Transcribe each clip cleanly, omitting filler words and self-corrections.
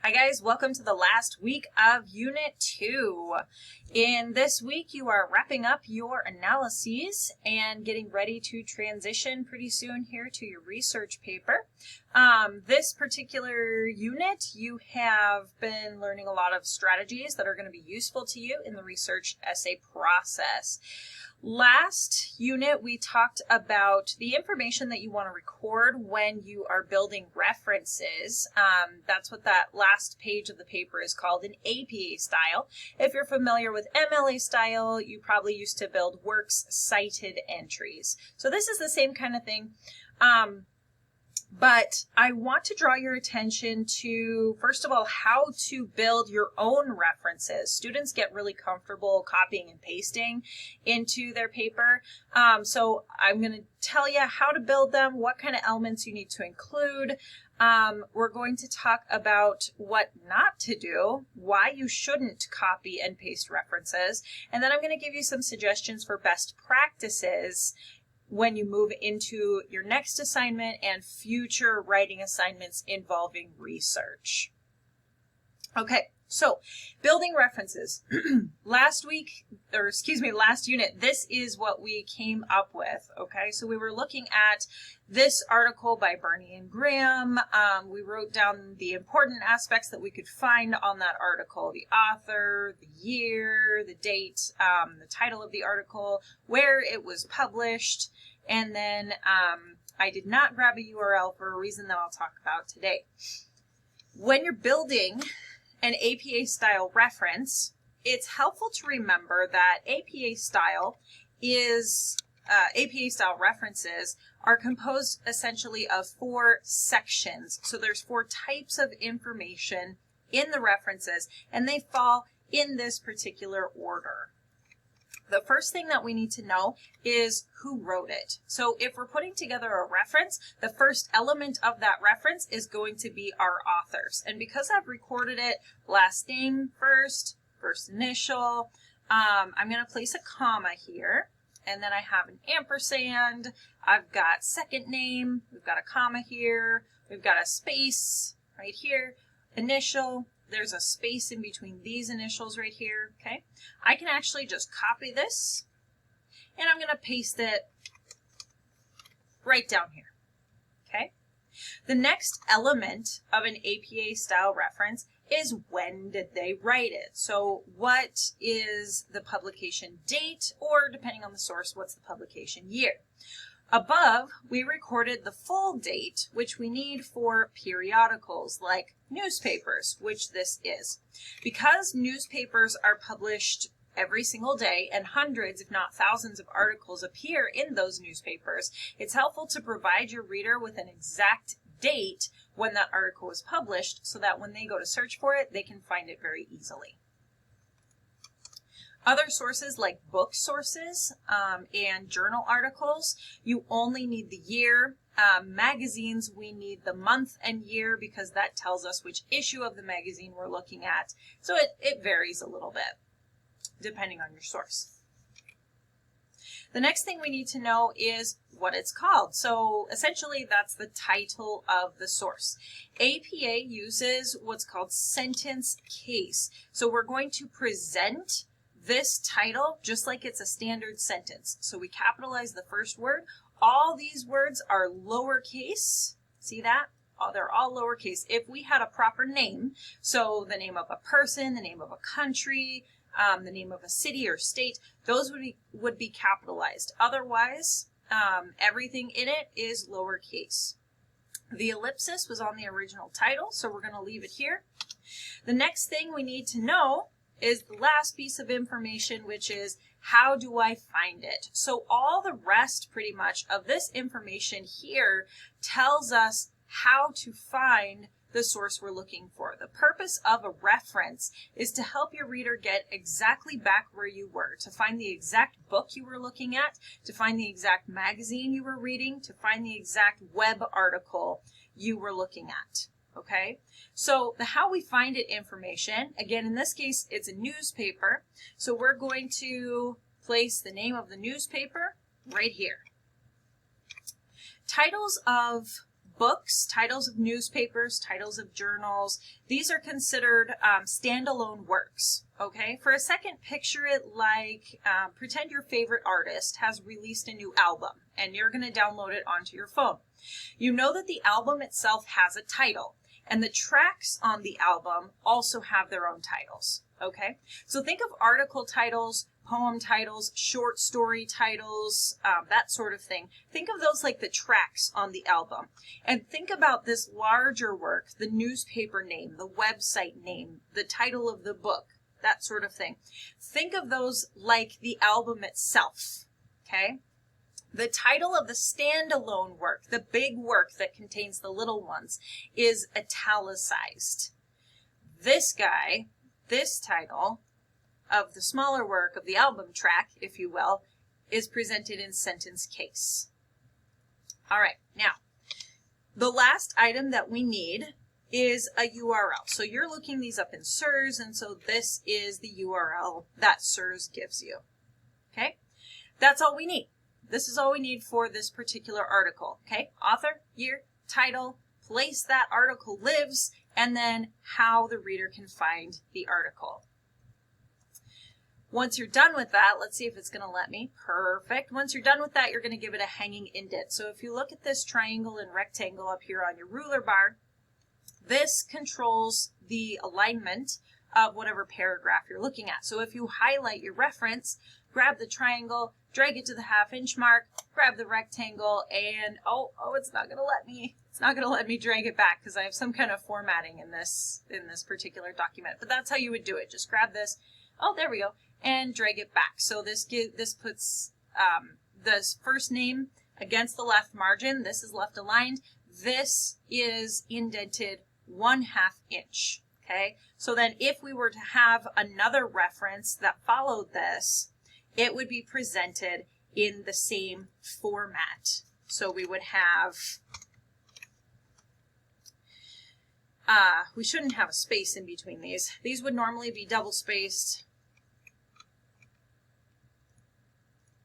Hi guys, welcome to the last week of Unit 2. In this week you are wrapping up your analyses and getting ready to transition pretty soon here to your research paper. This particular unit you have been learning a lot of strategies that are going to be useful to you in the research essay process. Last unit we talked about the information that you want to record when you are building references. That's what that last page of the paper is called, an APA style. If you're familiar with MLA style, you probably used to build works cited entries. So this is the same kind of thing. But I want to draw your attention to, first of all, how to build your own references. Students get really comfortable copying and pasting into their paper. So I'm going to tell you how to build them, what kind of elements you need to include. We're going to talk about what not to do, why you shouldn't copy and paste references, and then I'm going to give you some suggestions for best practices when you move into your next assignment and future writing assignments involving research. Okay, so building references. Last unit, this is what we came up with, okay? So we were looking at this article by Barney and Graham. We wrote down the important aspects that we could find on that article: the author, the year, the date, the title of the article, where it was published, and then I did not grab a URL for a reason that I'll talk about today. When you're building an APA style reference, it's helpful to remember that APA style references are composed essentially of 4 sections. So there's 4 types of information in the references, and they fall in this particular order. The first thing that we need to know is who wrote it. So if we're putting together a reference, the first element of that reference is going to be our authors. And because I've recorded it, last name first, first initial, I'm going to place a comma here, and then I have an ampersand. I've got second name, we've got a comma here, we've got a space right here, initial. There's a space in between these initials right here, okay? I can actually just copy this, and I'm going to paste it right down here, okay? The next element of an APA style reference is when did they write it? So what is the publication date, or depending on the source, what's the publication year? Above, we recorded the full date, which we need for periodicals like newspapers, which this is. Because newspapers are published every single day and hundreds, if not thousands, of articles appear in those newspapers, it's helpful to provide your reader with an exact date when that article was published so that when they go to search for it, they can find it very easily. Other sources like book sources and journal articles, you only need the year. Magazines, we need the month and year because that tells us which issue of the magazine we're looking at. So it varies a little bit depending on your source. The next thing we need to know is what it's called. So essentially that's the title of the source. APA uses what's called sentence case. So we're going to present this title just like it's a standard sentence. So we capitalize the first word. All these words are lowercase. See that? Oh, they're all lowercase. If we had a proper name, so the name of a person, the name of a country, the name of a city or state, those would be capitalized. Otherwise, everything in it is lowercase. The ellipsis was on the original title, so we're going to leave it here. The next thing we need to know is the last piece of information, which is how do I find it? So all the rest pretty much of this information here tells us how to find the source we're looking for. The purpose of a reference is to help your reader get exactly back where you were, to find the exact book you were looking at, to find the exact magazine you were reading, to find the exact web article you were looking at. Okay, so the how we find it information, again, in this case, it's a newspaper. So we're going to place the name of the newspaper right here. Titles of books, titles of newspapers, titles of journals, these are considered standalone works, okay? For a second, picture it like, pretend your favorite artist has released a new album and you're going to download it onto your phone. You know that the album itself has a title, and the tracks on the album also have their own titles, okay? So think of article titles, poem titles, short story titles, that sort of thing. Think of those like the tracks on the album. And think about this larger work, the newspaper name, the website name, the title of the book, that sort of thing. Think of those like the album itself, okay? The title of the standalone work, the big work that contains the little ones, is italicized. This guy, this title of the smaller work of the album track, if you will, is presented in sentence case. All right, now, the last item that we need is a URL. So you're looking these up in SIRS, and so this is the URL that SIRS gives you, okay? That's all we need. This is all we need for this particular article, okay? Author, year, title, place that article lives, and then how the reader can find the article. Once you're done with that, let's see if it's going to let me. Perfect. Once you're done with that, you're going to give it a hanging indent. So if you look at this triangle and rectangle up here on your ruler bar, this controls the alignment of whatever paragraph you're looking at. So if you highlight your reference, grab the triangle, drag it to the ½ inch mark, grab the rectangle, and it's not going to let me. It's not going to let me drag it back because I have some kind of formatting in this particular document. But that's how you would do it. Just grab this. Oh, there we go. And drag it back. So this puts this first name against the left margin. This is left aligned. This is indented 1/2 inch. Okay. So then if we were to have another reference that followed this, it would be presented in the same format. So we would have, we shouldn't have a space in between these. These would normally be double spaced.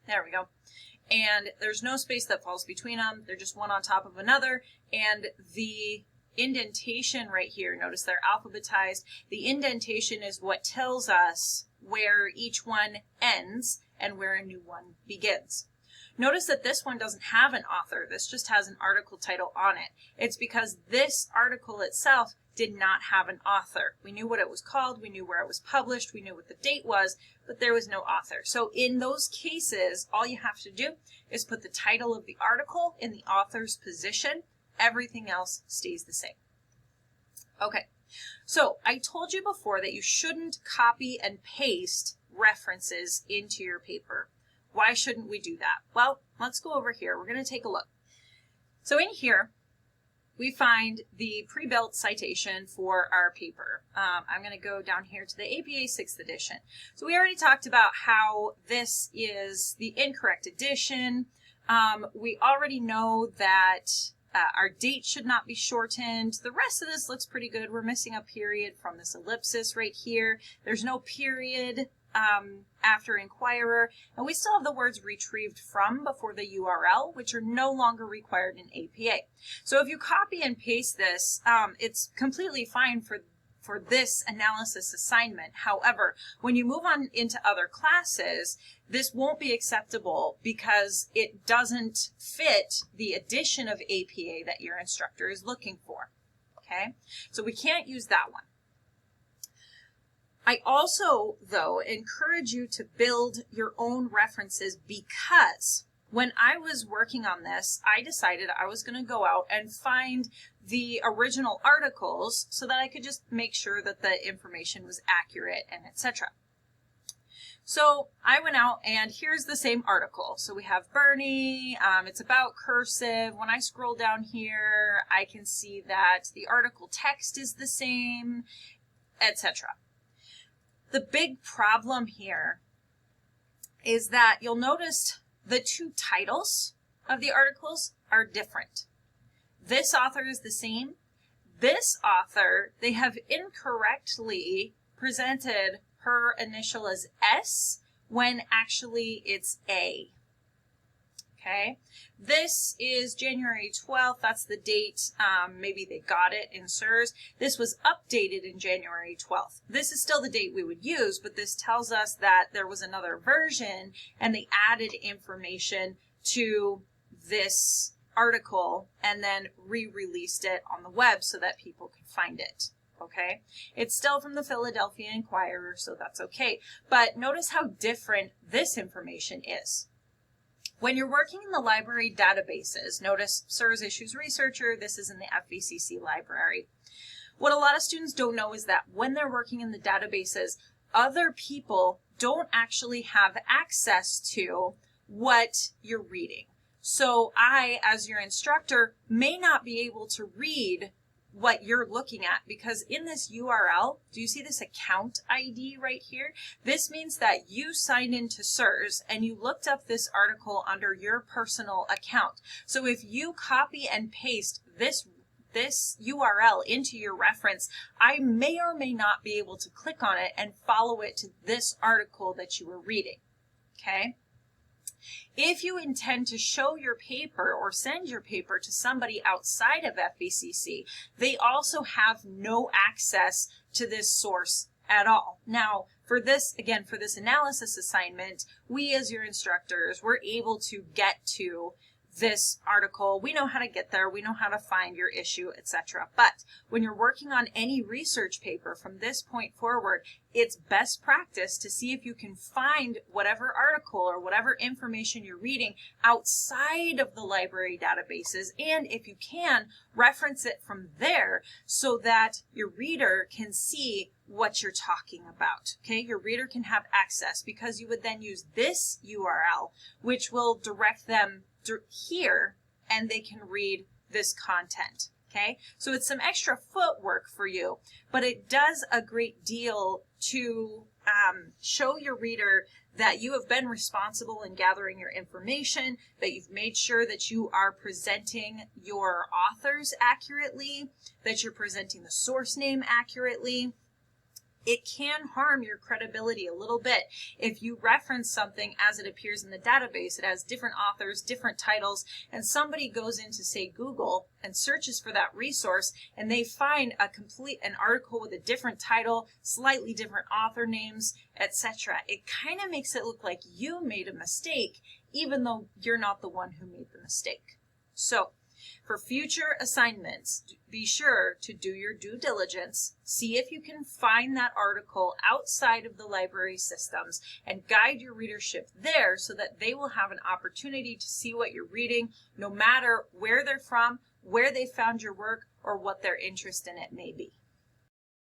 There we go. And there's no space that falls between them. They're just one on top of another. And the indentation right here, notice they're alphabetized. The indentation is what tells us where each one ends and where a new one begins. Notice that this one doesn't have an author. This just has an article title on it. It's because this article itself did not have an author. We knew what it was called, we knew where it was published, we knew what the date was, but there was no author. So in those cases, all you have to do is put the title of the article in the author's position. Everything else stays the same. Okay, so I told you before that you shouldn't copy and paste references into your paper. Why shouldn't we do that? Well, let's go over here. We're going to take a look. So in here, we find the pre-built citation for our paper. I'm going to go down here to the APA 6th edition. So we already talked about how this is the incorrect edition. We already know that our date should not be shortened. The rest of this looks pretty good. We're missing a period from this ellipsis right here. There's no period after Inquirer, and we still have the words retrieved from before the URL, which are no longer required in APA. So if you copy and paste this, it's completely fine for this analysis assignment. However, when you move on into other classes, this won't be acceptable because it doesn't fit the edition of APA that your instructor is looking for. Okay, so we can't use that one. I also, though, encourage you to build your own references because when I was working on this, I decided I was going to go out and find the original articles so that I could just make sure that the information was accurate and etc. So I went out and here's the same article. So we have Bernie, it's about cursive. When I scroll down here, I can see that the article text is the same, etc. The big problem here is that you'll notice the two titles of the articles are different. This author is the same. This author, they have incorrectly presented her initial as S when actually it's A. Okay, this is January 12th. That's the date. Maybe they got it in SIRS. This was updated in January 12th. This is still the date we would use, but this tells us that there was another version and they added information to this article and then re-released it on the web so that people could find it. Okay, it's still from the Philadelphia Inquirer, so that's okay. But notice how different this information is. When you're working in the library databases, notice SIRS Issues Researcher, this is in the FVCC library. What a lot of students don't know is that when they're working in the databases, other people don't actually have access to what you're reading. So I, as your instructor, may not be able to read what you're looking at because in this URL, do you see this account ID right here? This means that you signed into SIRS and you looked up this article under your personal account. So if you copy and paste this URL into your reference, I may or may not be able to click on it and follow it to this article that you were reading, okay? If you intend to show your paper or send your paper to somebody outside of FVCC, they also have no access to this source at all. Now, for this, again, for this analysis assignment, we as your instructors, we're able to get to this article. We know how to get there. We know how to find your issue, etc. But when you're working on any research paper from this point forward, it's best practice to see if you can find whatever article or whatever information you're reading outside of the library databases. And if you can, reference it from there so that your reader can see what you're talking about. Okay, your reader can have access because you would then use this URL, which will direct them here and they can read this content. Okay, so it's some extra footwork for you, but it does a great deal to show your reader that you have been responsible in gathering your information, that you've made sure that you are presenting your authors accurately, that you're presenting the source name accurately. It can harm your credibility a little bit if you reference something as it appears in the database. It has different authors, different titles, and somebody goes into, say, Google and searches for that resource, and they find an article with a different title, slightly different author names, etc. It kind of makes it look like you made a mistake, even though you're not the one who made the mistake. So, for future assignments, be sure to do your due diligence, see if you can find that article outside of the library systems, and guide your readership there so that they will have an opportunity to see what you're reading, no matter where they're from, where they found your work, or what their interest in it may be.